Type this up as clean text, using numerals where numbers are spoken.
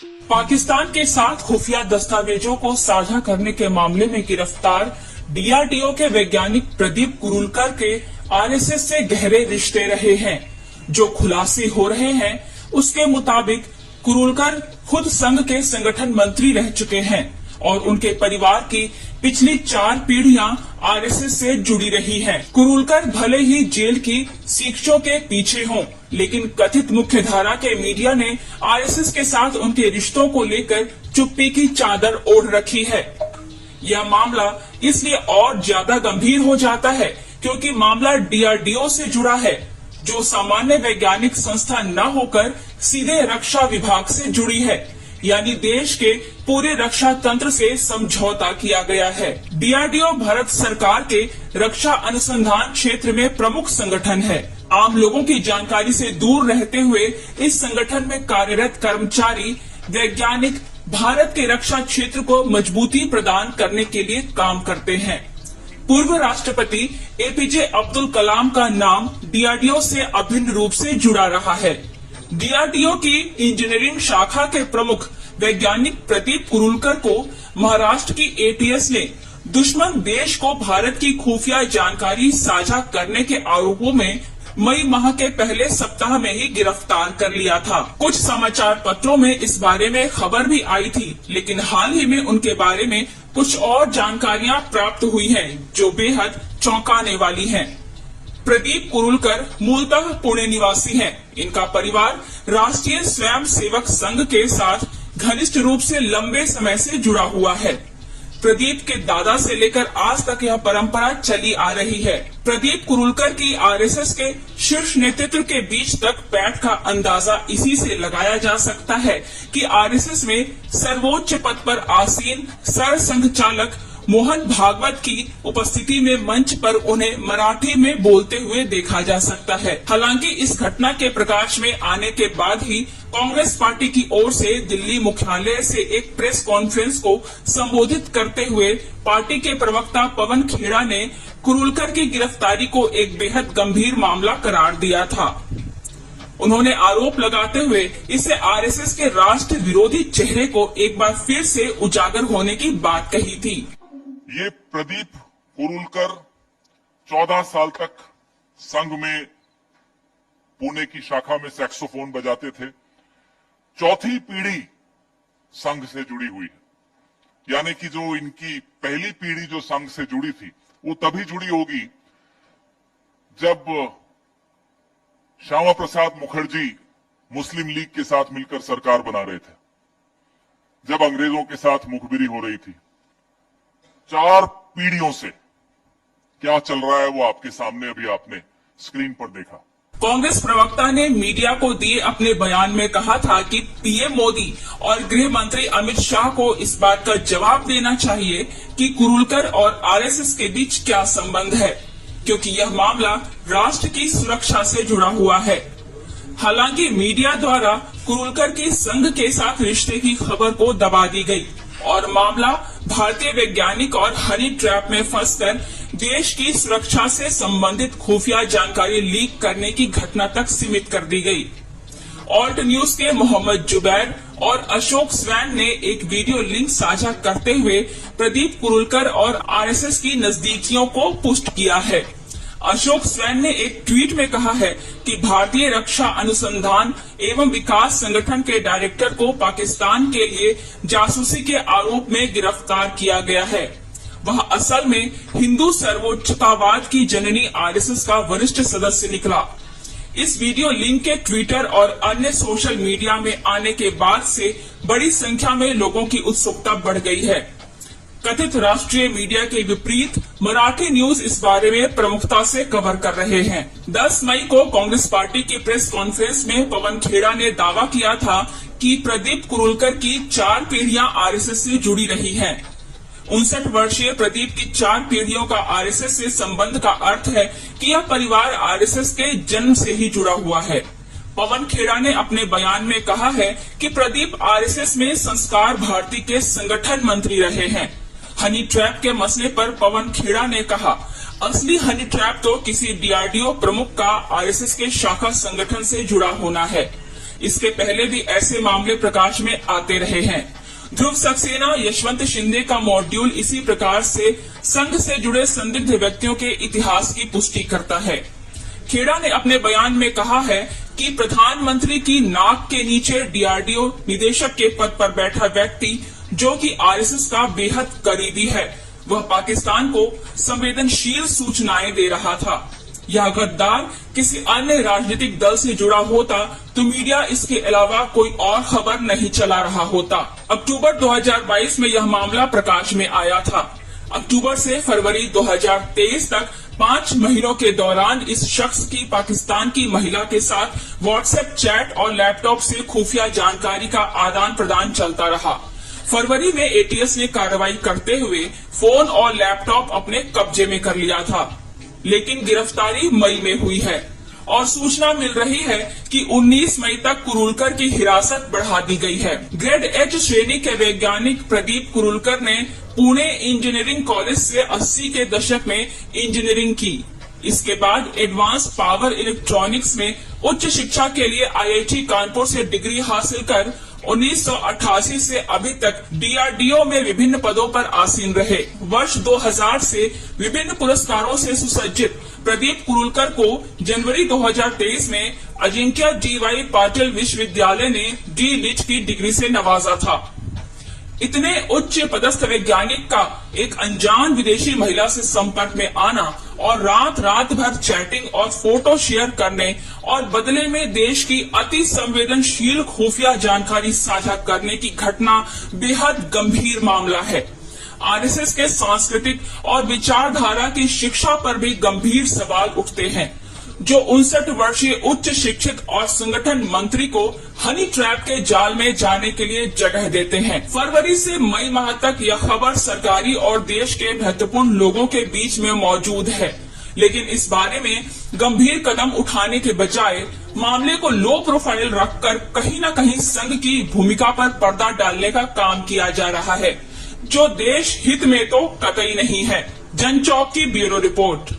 पाकिस्तान के साथ खुफिया दस्तावेजों को साझा करने के मामले में गिरफ्तार डीआरडीओ के वैज्ञानिक प्रदीप कुरूलकर के आरएसएस से गहरे रिश्ते रहे हैं। जो खुलासे हो रहे हैं उसके मुताबिक कुरूलकर खुद संघ के संगठन मंत्री रह चुके हैं और उनके परिवार की पिछली 4 पीढ़ियां आरएसएस से जुड़ी रही हैं। कुरूलकर भले ही जेल की शिक्षों के पीछे हों, लेकिन कथित मुख्यधारा के मीडिया ने आरएसएस के साथ उनके रिश्तों को लेकर चुप्पी की चादर ओढ़ रखी है। यह मामला इसलिए और ज्यादा गंभीर हो जाता है क्योंकि मामला डीआरडीओ से जुड़ा है, जो सामान्य वैज्ञानिक संस्था न होकर सीधे रक्षा विभाग से जुड़ी है, यानी देश के पूरे रक्षा तंत्र से समझौता किया गया है। डीआरडीओ भारत सरकार के रक्षा अनुसंधान क्षेत्र में प्रमुख संगठन है। आम लोगों की जानकारी से दूर रहते हुए इस संगठन में कार्यरत कर्मचारी वैज्ञानिक भारत के रक्षा क्षेत्र को मजबूती प्रदान करने के लिए काम करते हैं। पूर्व राष्ट्रपति एपीजे अब्दुल कलाम का नाम डीआरडीओ से अभिन्न रूप से जुड़ा रहा है। डीआरडीओ की इंजीनियरिंग शाखा के प्रमुख वैज्ञानिक प्रदीप कुरूलकर को महाराष्ट्र की एटीएस ने दुश्मन देश को भारत की खुफिया जानकारी साझा करने के आरोपों में मई माह के पहले सप्ताह में ही गिरफ्तार कर लिया था। कुछ समाचार पत्रों में इस बारे में खबर भी आई थी, लेकिन हाल ही में उनके बारे में कुछ और जानकारियां प्राप्त हुई हैं, जो बेहद चौंकाने वाली हैं। प्रदीप कुरूलकर मूलतः पुणे निवासी हैं। इनका परिवार राष्ट्रीय स्वयं सेवक संघ के साथ घनिष्ठ रूप से लंबे समय से जुड़ा हुआ है। प्रदीप के दादा से लेकर आज तक यह परंपरा चली आ रही है। प्रदीप कुरूलकर की आरएसएस के शीर्ष नेतृत्व के बीच तक पैठ का अंदाजा इसी से लगाया जा सकता है कि आरएसएस में सर्वोच्च पद पर आसीन सर संघ चालक मोहन भागवत की उपस्थिति में मंच पर उन्हें मराठी में बोलते हुए देखा जा सकता है। हालांकि इस घटना के प्रकाश में आने के बाद ही कांग्रेस पार्टी की ओर से दिल्ली मुख्यालय से एक प्रेस कॉन्फ्रेंस को संबोधित करते हुए पार्टी के प्रवक्ता पवन खेड़ा ने कुरूलकर की गिरफ्तारी को एक बेहद गंभीर मामला करार दिया था। उन्होंने आरोप लगाते हुए इसे आरएसएस के राष्ट्र विरोधी चेहरे को एक बार फिर से उजागर होने की बात कही थी। ये प्रदीप कुरूलकर 14 साल तक संघ में पुणे की शाखा में सैक्सोफोन बजाते थे। चौथी पीढ़ी संघ से जुड़ी हुई है, यानी कि जो इनकी पहली पीढ़ी जो संघ से जुड़ी थी वो तभी जुड़ी होगी जब श्यामा प्रसाद मुखर्जी मुस्लिम लीग के साथ मिलकर सरकार बना रहे थे, जब अंग्रेजों के साथ मुखबिरी हो रही थी। 4 पीढ़ियों से क्या चल रहा है वो आपके सामने अभी आपने स्क्रीन पर देखा। कांग्रेस प्रवक्ता ने मीडिया को दिए अपने बयान में कहा था कि पीएम मोदी और गृह मंत्री अमित शाह को इस बात का जवाब देना चाहिए कि कुरूलकर और आरएसएस के बीच क्या संबंध है, क्योंकि यह मामला राष्ट्र की सुरक्षा से जुड़ा हुआ है। हालांकि मीडिया द्वारा कुरूलकर की संघ के साथ रिश्ते की खबर को दबा दी गई और मामला भारतीय वैज्ञानिक और हनी ट्रैप में फंसकर देश की सुरक्षा से संबंधित खुफिया जानकारी लीक करने की घटना तक सीमित कर दी गई। ऑल्ट न्यूज के मोहम्मद जुबैर और अशोक स्वैन ने एक वीडियो लिंक साझा करते हुए प्रदीप कुरूलकर और आरएसएस की नजदीकियों को पुष्ट किया है। अशोक स्वैन ने एक ट्वीट में कहा है कि भारतीय रक्षा अनुसंधान एवं विकास संगठन के डायरेक्टर को पाकिस्तान के लिए जासूसी के आरोप में गिरफ्तार किया गया है। वह असल में हिंदू सर्वोच्चतावाद की जननी आरएसएस का वरिष्ठ सदस्य निकला। इस वीडियो लिंक के ट्विटर और अन्य सोशल मीडिया में आने के बाद से बड़ी संख्या में लोगों की उत्सुकता बढ़ गई है। कथित राष्ट्रीय मीडिया के विपरीत मराठी न्यूज इस बारे में प्रमुखता से कवर कर रहे हैं। 10 मई को कांग्रेस पार्टी की प्रेस कॉन्फ्रेंस में पवन खेड़ा ने दावा किया था कि प्रदीप कुरूलकर की 4 पीढ़ियां आरएसएस से जुड़ी रही हैं। 59 वर्षीय प्रदीप की 4 पीढ़ियों का आरएसएस से संबंध का अर्थ है कि यह परिवार आरएसएस के जन्म से ही जुड़ा हुआ है। पवन खेड़ा ने अपने बयान में कहा है कि प्रदीप आरएसएस में संस्कार भारती के संगठन मंत्री रहे हैं। हनी ट्रैप के मसले पर पवन खेड़ा ने कहा, असली हनी ट्रैप तो किसी डीआरडीओ प्रमुख का आरएसएस के शाखा संगठन से जुड़ा होना है। इसके पहले भी ऐसे मामले प्रकाश में आते रहे हैं। ध्रुव सक्सेना, यशवंत शिंदे का मॉड्यूल इसी प्रकार से संघ से जुड़े संदिग्ध व्यक्तियों के इतिहास की पुष्टि करता है। खेड़ा ने अपने बयान में कहा है कि प्रधानमंत्री की नाक के नीचे डीआरडीओ निदेशक के पद पर बैठा व्यक्ति, जो कि आरएसएस का बेहद करीबी है, वह पाकिस्तान को संवेदनशील सूचनाएं दे रहा था। यह गद्दार किसी अन्य राजनीतिक दल से जुड़ा होता तो मीडिया इसके अलावा कोई और खबर नहीं चला रहा होता। अक्टूबर 2022 में यह मामला प्रकाश में आया था। अक्टूबर से फरवरी 2023 तक 5 महीनों के दौरान इस शख्स की पाकिस्तान की महिला के साथ व्हाट्सएप चैट और लैपटॉप से खुफिया जानकारी का आदान प्रदान चलता रहा। फरवरी में एटीएस ने कार्रवाई करते हुए फोन और लैपटॉप अपने कब्जे में कर लिया था, लेकिन गिरफ्तारी मई में हुई है और सूचना मिल रही है कि 19 मई तक कुरुलकर की हिरासत बढ़ा दी गई है। ग्रेड एच श्रेणी के वैज्ञानिक प्रदीप कुरुलकर ने पुणे इंजीनियरिंग कॉलेज से 80 के दशक में इंजीनियरिंग की। इसके बाद एडवांस पावर इलेक्ट्रॉनिक्स में उच्च शिक्षा के लिए आईआईटी कानपुर से डिग्री हासिल कर 1988 से अभी तक डीआरडीओ में विभिन्न पदों पर आसीन रहे। वर्ष 2000 से विभिन्न पुरस्कारों से सुसज्जित प्रदीप कुरुलकर को जनवरी 2023 में अजिंक्य DY पाटिल विश्वविद्यालय ने डी लिट की डिग्री से नवाजा था। इतने उच्च पदस्थ वैज्ञानिक का एक अनजान विदेशी महिला से संपर्क में आना और रात भर चैटिंग और फोटो शेयर करने और बदले में देश की अति संवेदनशील खुफिया जानकारी साझा करने की घटना बेहद गंभीर मामला है। आरएसएस के सांस्कृतिक और विचारधारा की शिक्षा पर भी गंभीर सवाल उठते हैं, जो 59 वर्षीय उच्च शिक्षित और संगठन मंत्री को हनी ट्रैप के जाल में जाने के लिए जगह देते हैं। फरवरी से मई माह तक यह खबर सरकारी और देश के महत्वपूर्ण लोगों के बीच में मौजूद है, लेकिन इस बारे में गंभीर कदम उठाने के बजाय मामले को लो प्रोफाइल रखकर कहीं न कहीं संघ की भूमिका पर पर्दा डालने का काम किया जा रहा है, जो देश हित में तो कतई नहीं है। जनचौक की ब्यूरो रिपोर्ट।